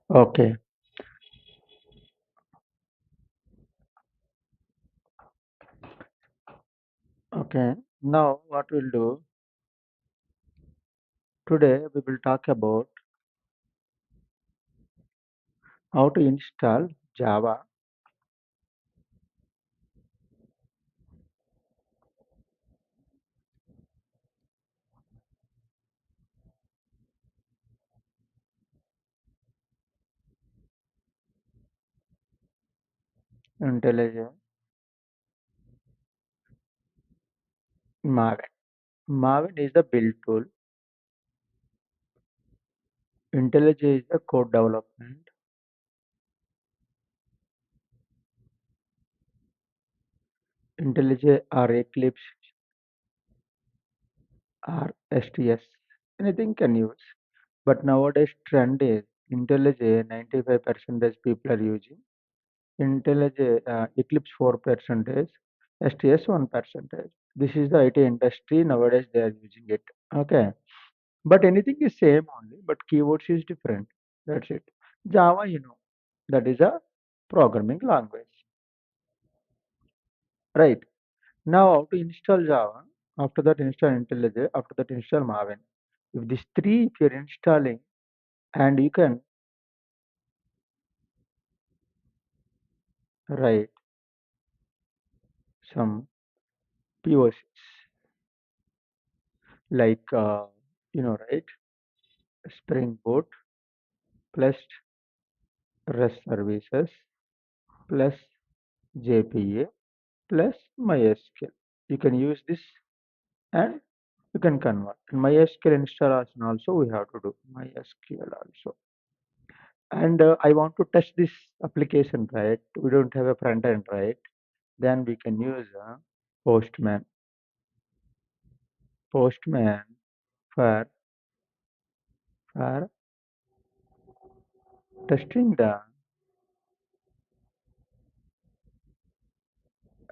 Okay, okay. Now, what we'll do today, we will talk about how to install Java, IntelliJ, Maven. Maven is the build tool, IntelliJ is the code development, IntelliJ or Eclipse or STS. Anything can use. But nowadays, trend is IntelliJ 95% people are using, IntelliJ Eclipse 4%, STS 1%. This is the IT industry nowadays they are using it. Okay. But anything is same only, but keywords is different. That's it. Java, that is a programming language. Right. Now how to install Java? After that install IntelliJ, after that install Maven. If these three if you're installing and you can write some POCs like right, Spring Boot plus REST services plus JPA plus MySQL. You can use this and you can convert. And MySQL installation also we have to do MySQL also. And I want to test this application, right? We don't have a front end, right? Then we can use Postman. Postman for for testing the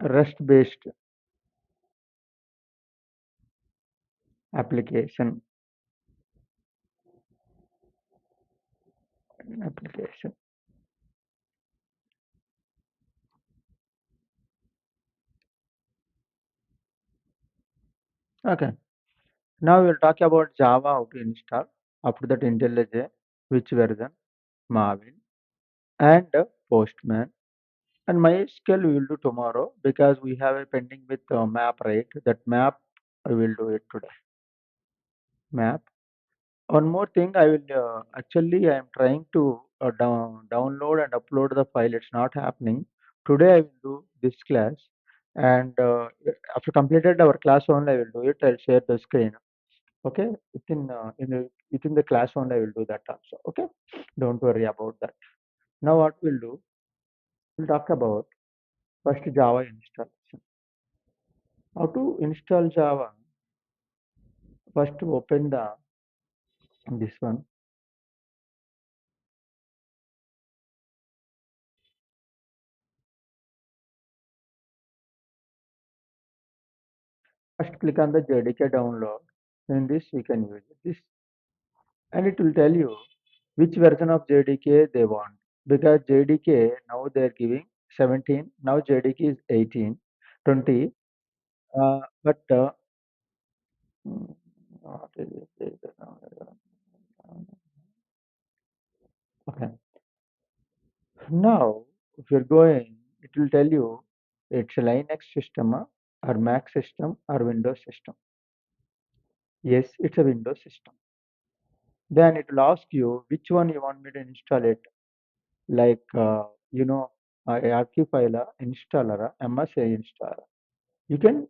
REST-based application. Application. Okay. Now we'll talk about Java how to install. After that, IntelliJ, which version, Maven, and Postman. And MySQL we will do tomorrow because we have a pending with map, right? That map I will do it today. Map. One more thing, I will actually I am trying to download and upload the file. It's not happening. Today I will do this class, and after completed our class only I will do it. I'll share the screen. Okay, within the class only I will do that also. Okay, don't worry about that. Now what we'll do? We'll talk about first Java installation. How to install Java? First open the this one. First click on the JDK download. In this we can use this, and it will tell you which version of JDK they want. Because JDK now they're giving 17. Now JDK is 18, 20. But mm, what is it? Okay. Now, if you're going, it will tell you it's a Linux system or Mac system or Windows system. Yes, it's a Windows system. Then it will ask you which one you want me to install it. Like, ARQ file, installer, MSA installer. You can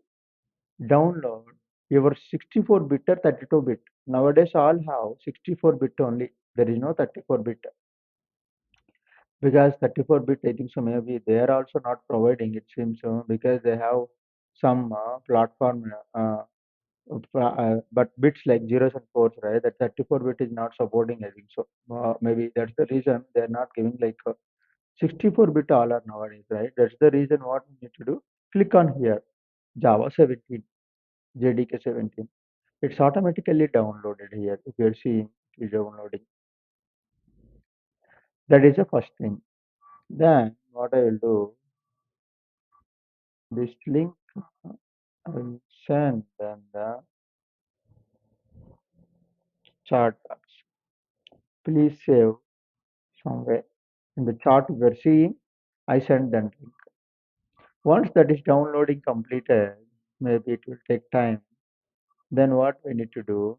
download your 64-bit or 32-bit. Nowadays, all have 64-bit only. There is no 34-bit because 34-bit, I think so. Maybe they are also not providing. It seems so because they have some platform, but bits like zeros and fours, right? That 34-bit is not supporting. I think so. Maybe that's the reason they are not giving like 64-bit all are nowadays, right? That's the reason what we need to do. Click on here, Java 17, JDK 17. It's automatically downloaded here. If you're seeing, it's downloading. That is the first thing. Then what I will do, this link I will send in the chat box. Please save somewhere in the chart you are seeing. I send that link. Once that is downloading completed, maybe it will take time. Then what we need to do,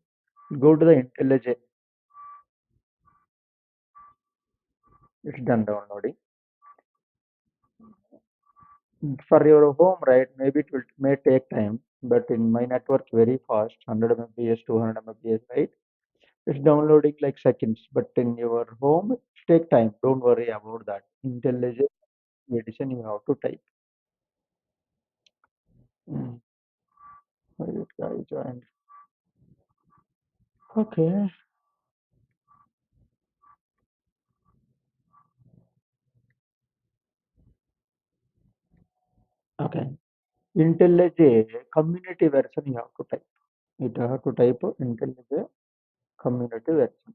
go to the IntelliJ. It's done downloading. For your home, right? Maybe it will may take time, but in my network very fast, 100 Mbps, 200 Mbps, right? It's downloading like seconds, but in your home, it take time. Don't worry about that. IntelliJ edition you have to type. Mm. Wait, I joined. Okay. Okay. IntelliJ community version you have to type. You have to type IntelliJ community version.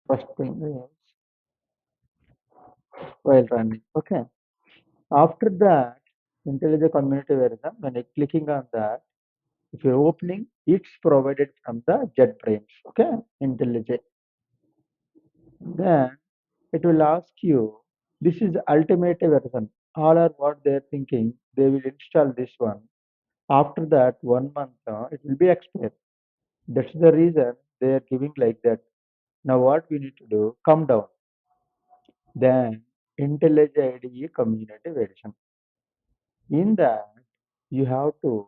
First thing is while running. Okay. After that, IntelliJ community version, when you're clicking on that, if you're opening, it's provided from the JetBrains. Okay. IntelliJ. Then it will ask you, this is ultimate version. All are what they're thinking, they will install this one. After that, 1 month, it will be expired. That's the reason they are giving like that. Now, what we need to do, come down. Then, IntelliJ IDE community version. In that, you have to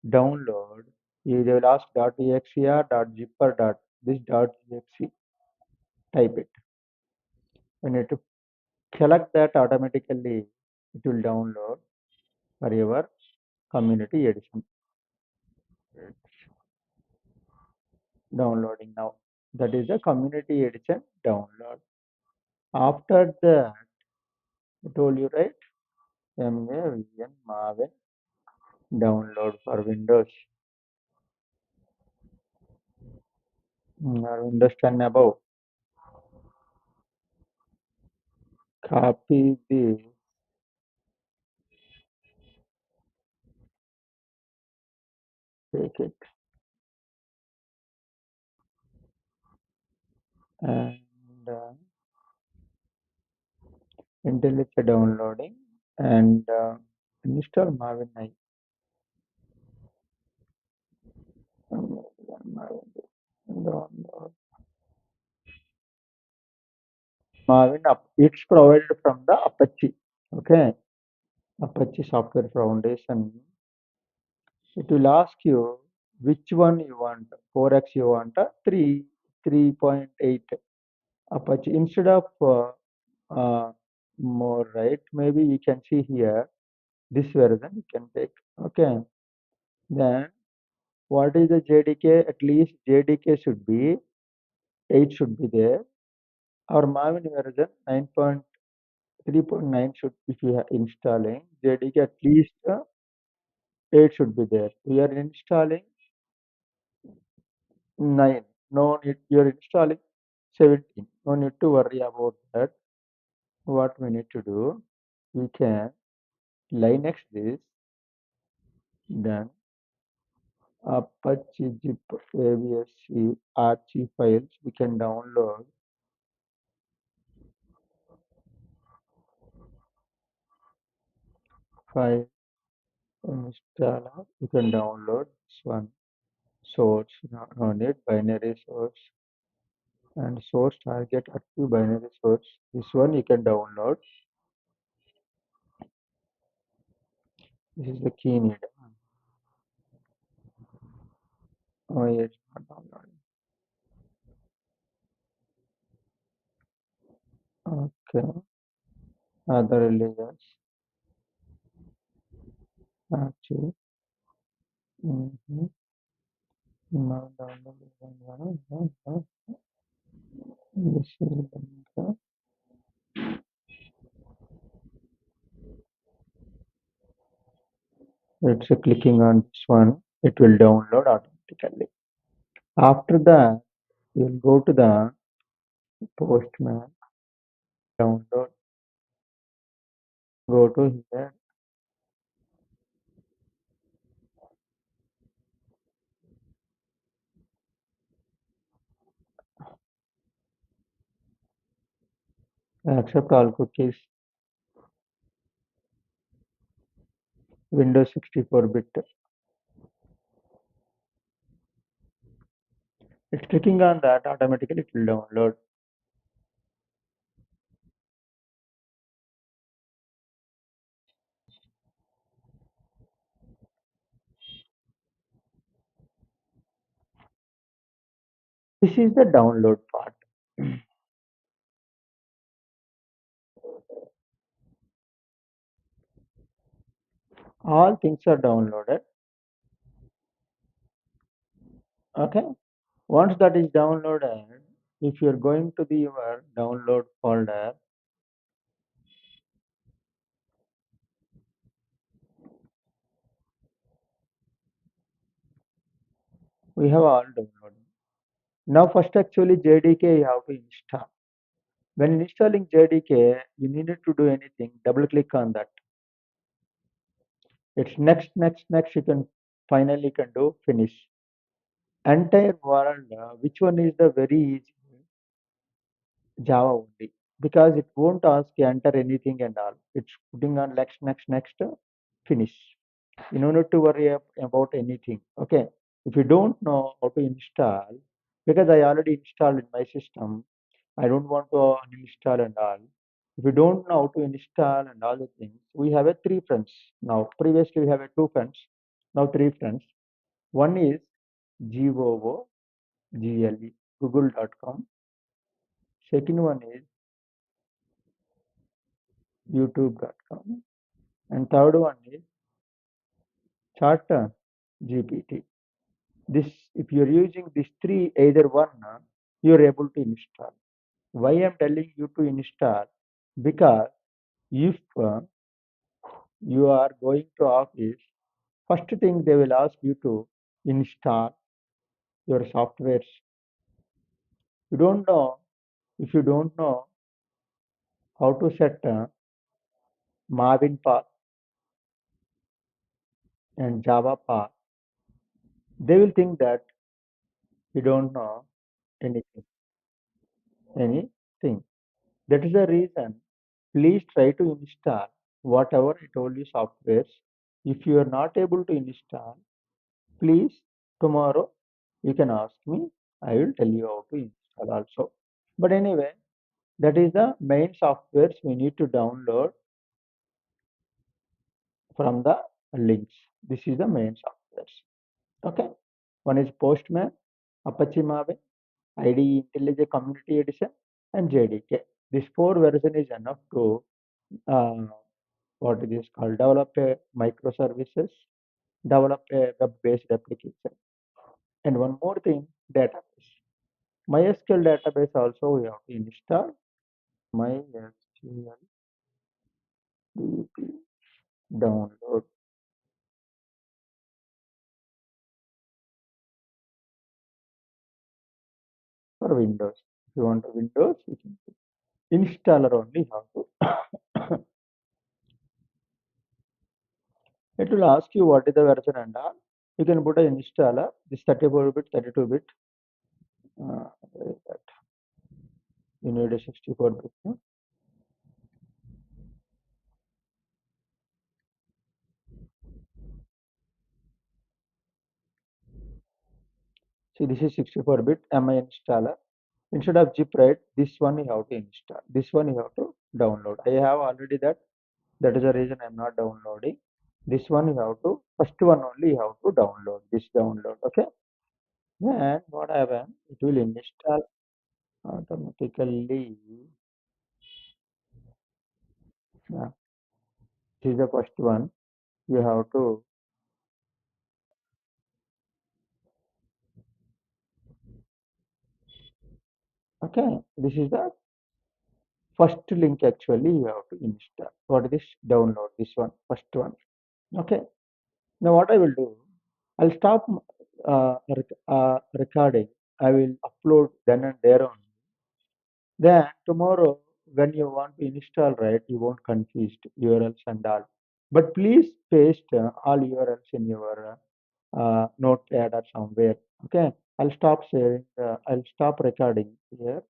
download. They will ask .exe or .zipper. This .exe. Type it. You need to select that automatically. It will download for your community edition. It's downloading now. That is the community edition download. After that, I told you right, MAVN Maven download for Windows or Windows 10 above. Copy this, take it, and until it's downloading and install Maven. Download Maven up. It's provided from the Apache. Okay, Apache Software Foundation. It will ask you which one you want. 4x you want, 3.8 Apache instead of uh, more, right? Maybe you can see here this version you can take. Okay. Then what is the JDK? At least JDK should be 8 should be there. Our Maven version 9.3.9 should, if you are installing JDK, at least 8 should be there. We are installing 9. No need, you are installing 17. No need to worry about that. What we need to do, we can Linux this, then Apache zip ABSC archive files we can download file installer. You can download this one source, no need binary source and source target active binary source. This one you can download. This is the key need. Oh, yes, not downloading. Okay, other religions archive. Mm-hmm. Now download. This is the it's clicking on this one, it will download automatically. After that, you'll go to the Postman, download, go to here, accept all cookies, Windows 64-bit. It's clicking on that, automatically it will download. This is the download part. All things are downloaded. Okay. Once that is downloaded, if you're going to the your download folder, we have all downloaded. Now first actually JDK you have to install. When installing JDK, you needed to do anything, double click on that. It's next, next, next. You can finally can do finish. Entire world, which one is the very easy? Java only. Because it won't ask you enter anything and all. It's putting on next, next, next, finish. You don't need to worry about anything. Okay. If you don't know how to install, because I already installed in my system, I don't want to uninstall and all. If you don't know how to install and all the things, we have a three friends now. Previously we have a two friends, now three friends. One is GOO, GLE, google.com. Second one is youtube.com. And third one is chat GPT. This, if you're using these three, either one, you're able to install. Why I'm telling you to install? Because if you are going to office, first thing they will ask you to install your softwares. You don't know, if you don't know how to set Marvin path and Java path, they will think that you don't know anything, anything. That is the reason. Please try to install whatever I told you softwares. If you are not able to install, please tomorrow you can ask me. I will tell you how to install also. But anyway, that is the main softwares we need to download from the links. This is the main softwares. Okay. One is Postman, Apache Maven, IDE IntelliJ Community Edition, and JDK. This four version is enough to uh, what it is called develop a microservices, develop a web-based application. And one more thing, database. MySQL database also we have to install. MySQL DB download for Windows. If you want a Windows, you can installer only have to. It will ask you what is the version and all. You can put an installer, this 34-bit, 32-bit. Where is that? You need a 64-bit. See, this is 64-bit MI installer. Instead of zip write, this one you have to install. This one you have to download. I have already that. That is the reason I'm not downloading. This one you have to, first one only you have to download. This download. Okay. And what happens? It will install automatically. Yeah, this is the first one. You have to, okay. This is the first link actually you have to install. What is this? Download this one, first one. Okay. Now what I will do, I'll stop recording. I will upload then and there on. Then tomorrow, when you want to install, right, you won't confused URLs and all. But please paste all URLs in your notepad or somewhere. Okay, I'll stop sharing. I'll stop recording here.